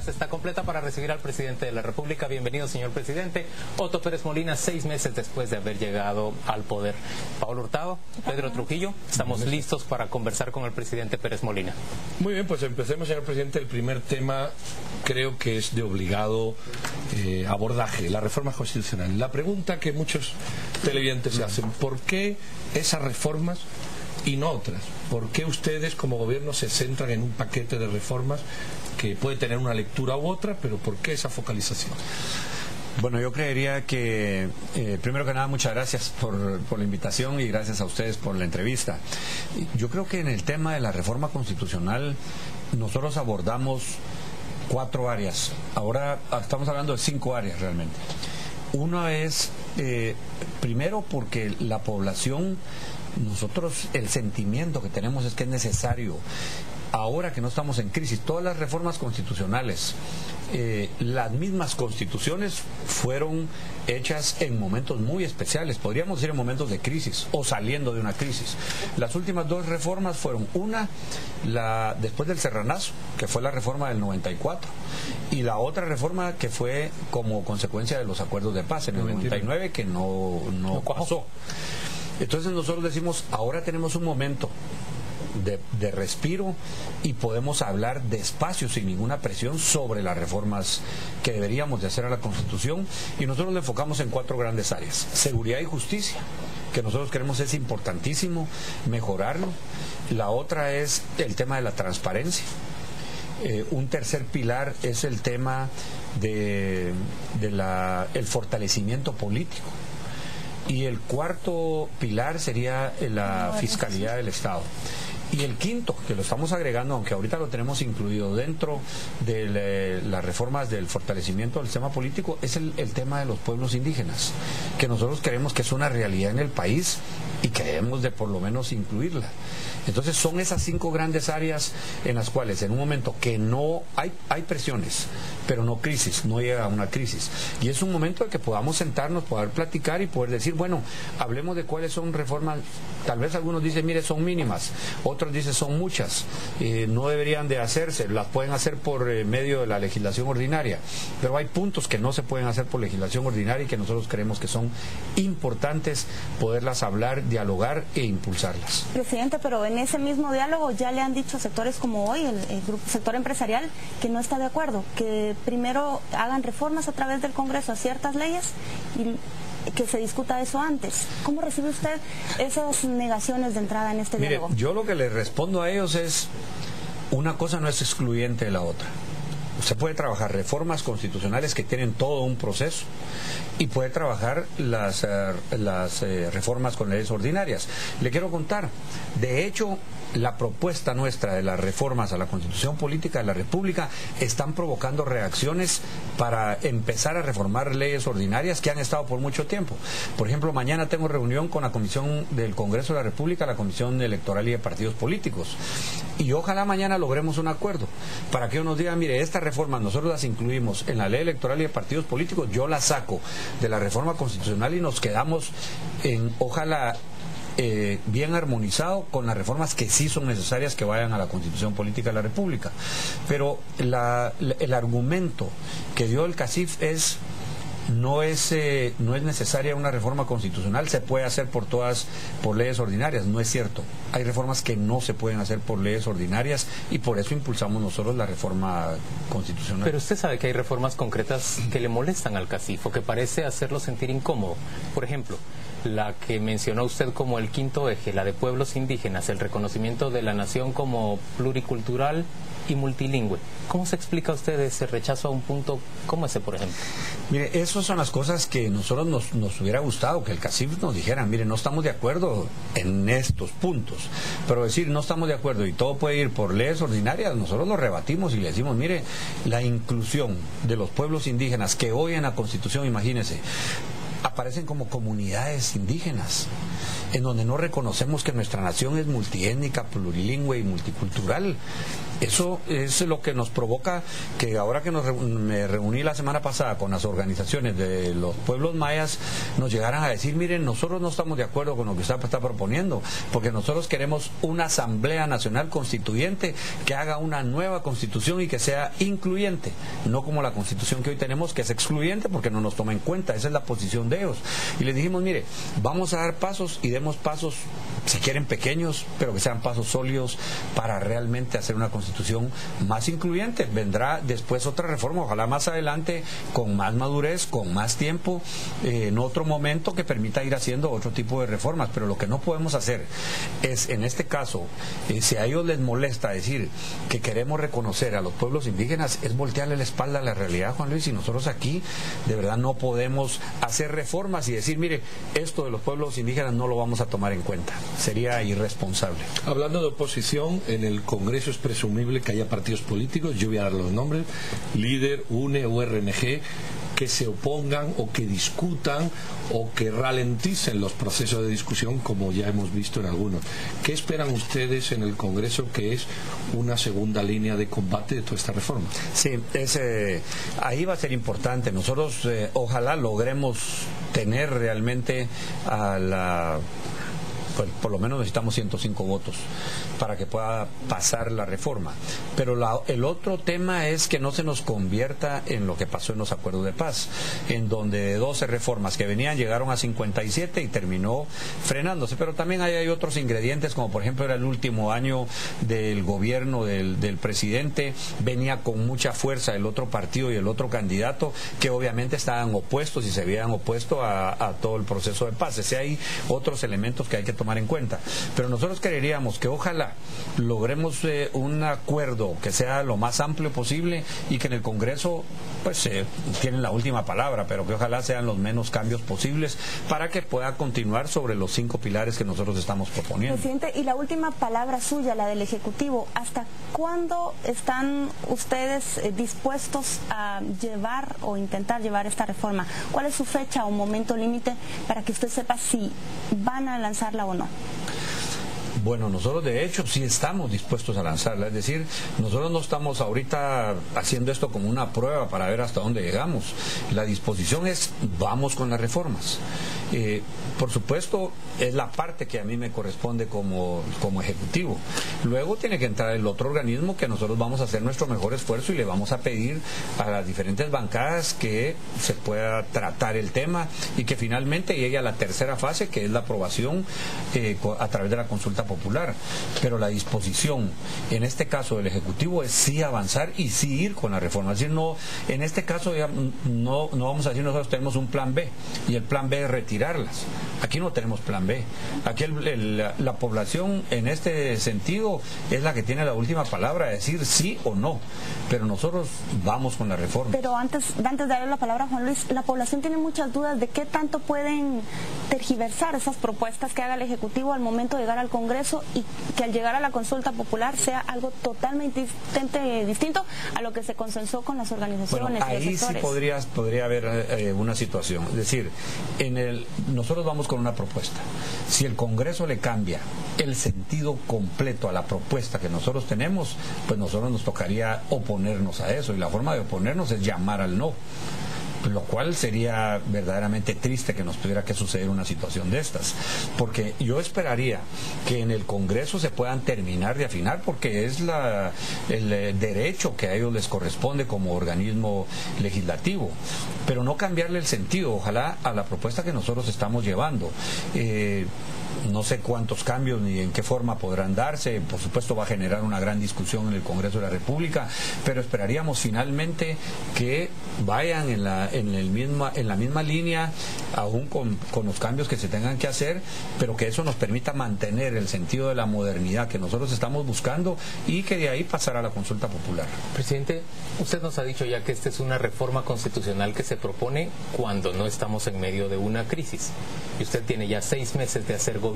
casa está completa para recibir al presidente de la República. Bienvenido, señor presidente. Otto Pérez Molina, 6 meses después de haber llegado al poder. Pablo Hurtado, Pedro Trujillo, estamos listos para conversar con el presidente Pérez Molina. Muy bien, pues empecemos, señor presidente. El primer tema creo que es de obligado abordaje, la reforma constitucional. La pregunta que muchos televidentes se hacen: ¿por qué esas reformas y no otras? ¿Por qué ustedes como gobierno se centran en un paquete de reformas que puede tener una lectura u otra, pero por qué esa focalización? Bueno, yo creería que, primero que nada, muchas gracias por la invitación y gracias a ustedes por la entrevista. Yo creo que en el tema de la reforma constitucional nosotros abordamos 4 áreas. Ahora estamos hablando de 5 áreas realmente. Una es, primero, porque la población, nosotros el sentimiento que tenemos es que es necesario, ahora que no estamos en crisis, todas las reformas constitucionales, las mismas constituciones fueron hechas en momentos muy especiales, podríamos decir en momentos de crisis o saliendo de una crisis. Las últimas 2 reformas fueron una, después del Serranazo, que fue la reforma del 94, y la otra reforma que fue como consecuencia de los acuerdos de paz en el 99, que no pasó. Entonces nosotros decimos, ahora tenemos un momento de respiro y podemos hablar despacio, sin ninguna presión, sobre las reformas que deberíamos de hacer a la Constitución, y nosotros le enfocamos en 4 grandes áreas. Seguridad y justicia, que nosotros creemos es importantísimo mejorarlo. La otra es el tema de la transparencia. Un tercer pilar es el tema de el fortalecimiento político. Y el cuarto pilar sería la fiscalidad del Estado. Y el quinto, que lo estamos agregando, aunque ahorita lo tenemos incluido dentro de las reformas del fortalecimiento del sistema político, es el tema de los pueblos indígenas, que nosotros creemos que es una realidad en el país y que debemos de por lo menos incluirla. Entonces son esas 5 grandes áreas en las cuales en un momento que no hay presiones, pero no crisis, no llega a una crisis. Y es un momento de que podamos sentarnos, poder platicar y poder decir, bueno, hablemos de cuáles son reformas. Tal vez algunos dicen, mire, son mínimas, otros dicen son muchas, no deberían de hacerse, las pueden hacer por medio de la legislación ordinaria, pero hay puntos que no se pueden hacer por legislación ordinaria y que nosotros creemos que son importantes poderlas hablar, dialogar e impulsarlas. Presidente, pero en ese mismo diálogo ya le han dicho sectores como hoy, el sector empresarial, que no está de acuerdo, que primero hagan reformas a través del Congreso a ciertas leyes y que se discuta eso antes. ¿Cómo recibe usted esas negaciones de entrada en este diálogo? Mire, yo lo que le respondo a ellos es, una cosa no es excluyente de la otra. Usted puede trabajar reformas constitucionales que tienen todo un proceso y puede trabajar las reformas con leyes ordinarias. Le quiero contar, de hecho, la propuesta nuestra de las reformas a la Constitución Política de la República están provocando reacciones para empezar a reformar leyes ordinarias que han estado por mucho tiempo. Por ejemplo, mañana tengo reunión con la Comisión del Congreso de la República, la Comisión Electoral y de Partidos Políticos, y ojalá mañana logremos un acuerdo para que ellos nos digan, mire, estas reformas nosotros las incluimos en la Ley Electoral y de Partidos Políticos, yo las saco de la reforma constitucional y nos quedamos en, ojalá, bien armonizado con las reformas que sí son necesarias que vayan a la Constitución Política de la República. Pero el argumento que dio el CACIF es, no es necesaria una reforma constitucional, se puede hacer por leyes ordinarias. No es cierto, hay reformas que no se pueden hacer por leyes ordinarias y por eso impulsamos nosotros la reforma constitucional. Pero usted sabe que hay reformas concretas que le molestan al CACIF o que parece hacerlo sentir incómodo. Por ejemplo, la que mencionó usted como el quinto eje, la de pueblos indígenas, el reconocimiento de la nación como pluricultural y multilingüe. ¿Cómo se explica usted ese rechazo a un punto como ese, por ejemplo? Mire, esas son las cosas que nosotros nos hubiera gustado que el CACIF nos dijera, mire, no estamos de acuerdo en estos puntos, pero decir no estamos de acuerdo y todo puede ir por leyes ordinarias, nosotros lo rebatimos y le decimos, mire, la inclusión de los pueblos indígenas que hoy en la Constitución, imagínese, aparecen como comunidades indígenas. en donde no reconocemos que nuestra nación es multiétnica, plurilingüe y multicultural. Eso es lo que nos provoca que ahora que me reuní la semana pasada con las organizaciones de los pueblos mayas, nos llegaran a decir, miren, nosotros no estamos de acuerdo con lo que usted está proponiendo, porque nosotros queremos una Asamblea Nacional Constituyente que haga una nueva constitución y que sea incluyente, no como la constitución que hoy tenemos, que es excluyente porque no nos toma en cuenta. Esa es la posición de ellos. Y les dijimos, mire, vamos a dar pasos y demos pasos, si quieren pequeños, pero que sean pasos sólidos para realmente hacer una constitución más incluyente. Vendrá después otra reforma, ojalá más adelante, con más madurez, con más tiempo, en otro momento que permita ir haciendo otro tipo de reformas. Pero lo que no podemos hacer es, en este caso, si a ellos les molesta decir que queremos reconocer a los pueblos indígenas, es voltearle la espalda a la realidad, Juan Luis, y nosotros aquí de verdad no podemos hacer reformas y decir, mire, esto de los pueblos indígenas no lo vamos a tomar en cuenta. Sería irresponsable. Hablando de oposición, en el Congreso es presumible que haya partidos políticos, yo voy a dar los nombres, Líder, UNE, URNG, que se opongan o que discutan o que ralenticen los procesos de discusión, como ya hemos visto en algunos. ¿Qué esperan ustedes en el Congreso que es una segunda línea de combate de toda esta reforma? Sí, ahí va a ser importante. Nosotros ojalá logremos tener realmente a la... Pues por lo menos necesitamos 105 votos para que pueda pasar la reforma. Pero el otro tema es que no se nos convierta en lo que pasó en los acuerdos de paz, en donde de 12 reformas que venían llegaron a 57 y terminó frenándose. Pero también hay otros ingredientes, como por ejemplo era el último año del gobierno del presidente, venía con mucha fuerza el otro partido y el otro candidato que obviamente estaban opuestos y se habían opuesto a todo el proceso de paz. Hay otros elementos que hay que tomar en cuenta, pero nosotros queríamos que ojalá logremos un acuerdo que sea lo más amplio posible y que en el Congreso pues tienen la última palabra, pero que ojalá sean los menos cambios posibles para que pueda continuar sobre los 5 pilares que nosotros estamos proponiendo. Presidente, y la última palabra suya, la del Ejecutivo, ¿hasta cuándo están ustedes dispuestos a llevar o intentar llevar esta reforma? ¿Cuál es su fecha o momento límite para que usted sepa si van a lanzarla o no? Bueno, nosotros de hecho sí estamos dispuestos a lanzarla, es decir, nosotros no estamos ahorita haciendo esto como una prueba para ver hasta dónde llegamos. La disposición es, vamos con las reformas. Por supuesto, es la parte que a mí me corresponde como ejecutivo. Luego tiene que entrar el otro organismo que nosotros vamos a hacer nuestro mejor esfuerzo y le vamos a pedir a las diferentes bancadas que se pueda tratar el tema y que finalmente llegue a la tercera fase, que es la aprobación a través de la consulta popular. Pero la disposición, en este caso del Ejecutivo, es sí avanzar y sí ir con la reforma. Es decir, no, en este caso ya no vamos a decir nosotros tenemos un plan B y el plan B es retirarlas. Aquí no tenemos plan B. Aquí la población en este sentido es la que tiene la última palabra, decir sí o no. Pero nosotros vamos con la reforma. Pero antes de darle la palabra a Juan Luis, la población tiene muchas dudas de qué tanto pueden tergiversar esas propuestas que haga el Ejecutivo al momento de llegar al Congreso y que al llegar a la consulta popular sea algo totalmente distinto a lo que se consensó con las organizaciones. Bueno, ahí sí podría haber una situación. Es decir, nosotros vamos con una propuesta. Si el Congreso le cambia el sentido completo a la propuesta que nosotros tenemos, pues nosotros nos tocaría oponernos a eso, y la forma de oponernos es llamar al no, lo cual sería verdaderamente triste que nos tuviera que suceder una situación de estas, porque yo esperaría que en el Congreso se puedan terminar de afinar, porque es el derecho que a ellos les corresponde como organismo legislativo, pero no cambiarle el sentido, ojalá, a la propuesta que nosotros estamos llevando. No sé cuántos cambios ni en qué forma podrán darse. Por supuesto va a generar una gran discusión en el Congreso de la República, pero esperaríamos finalmente que vayan en la misma línea, aún con los cambios que se tengan que hacer, pero que eso nos permita mantener el sentido de la modernidad que nosotros estamos buscando y que de ahí pasar a la consulta popular. Presidente, usted nos ha dicho ya que esta es una reforma constitucional que se propone cuando no estamos en medio de una crisis, y usted tiene ya 6 meses de hacer gobierno.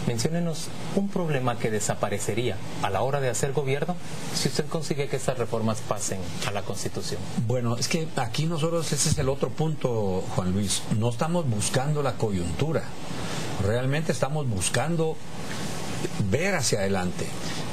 Menciónenos un problema que desaparecería a la hora de hacer gobierno si usted consigue que estas reformas pasen a la Constitución. Bueno, es que aquí nosotros, ese es el otro punto, Juan Luis, no estamos buscando la coyuntura. realmente estamos buscando ver hacia adelante.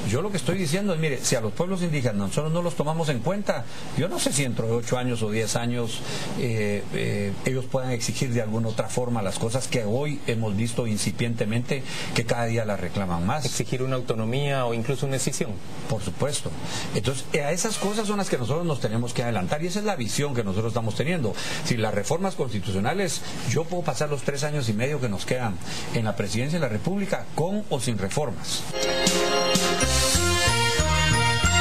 Yo lo que estoy diciendo es, mire, si a los pueblos indígenas nosotros no los tomamos en cuenta, yo no sé si dentro de 8 años o 10 años ellos puedan exigir de alguna otra forma las cosas que hoy hemos visto incipientemente, que cada día las reclaman más. Exigir una autonomía o incluso una decisión. Por supuesto. Entonces, a esas cosas son las que nosotros nos tenemos que adelantar, y esa es la visión que nosotros estamos teniendo. Si las reformas constitucionales, yo puedo pasar los 3 años y medio que nos quedan en la presidencia de la República con o sin reformas.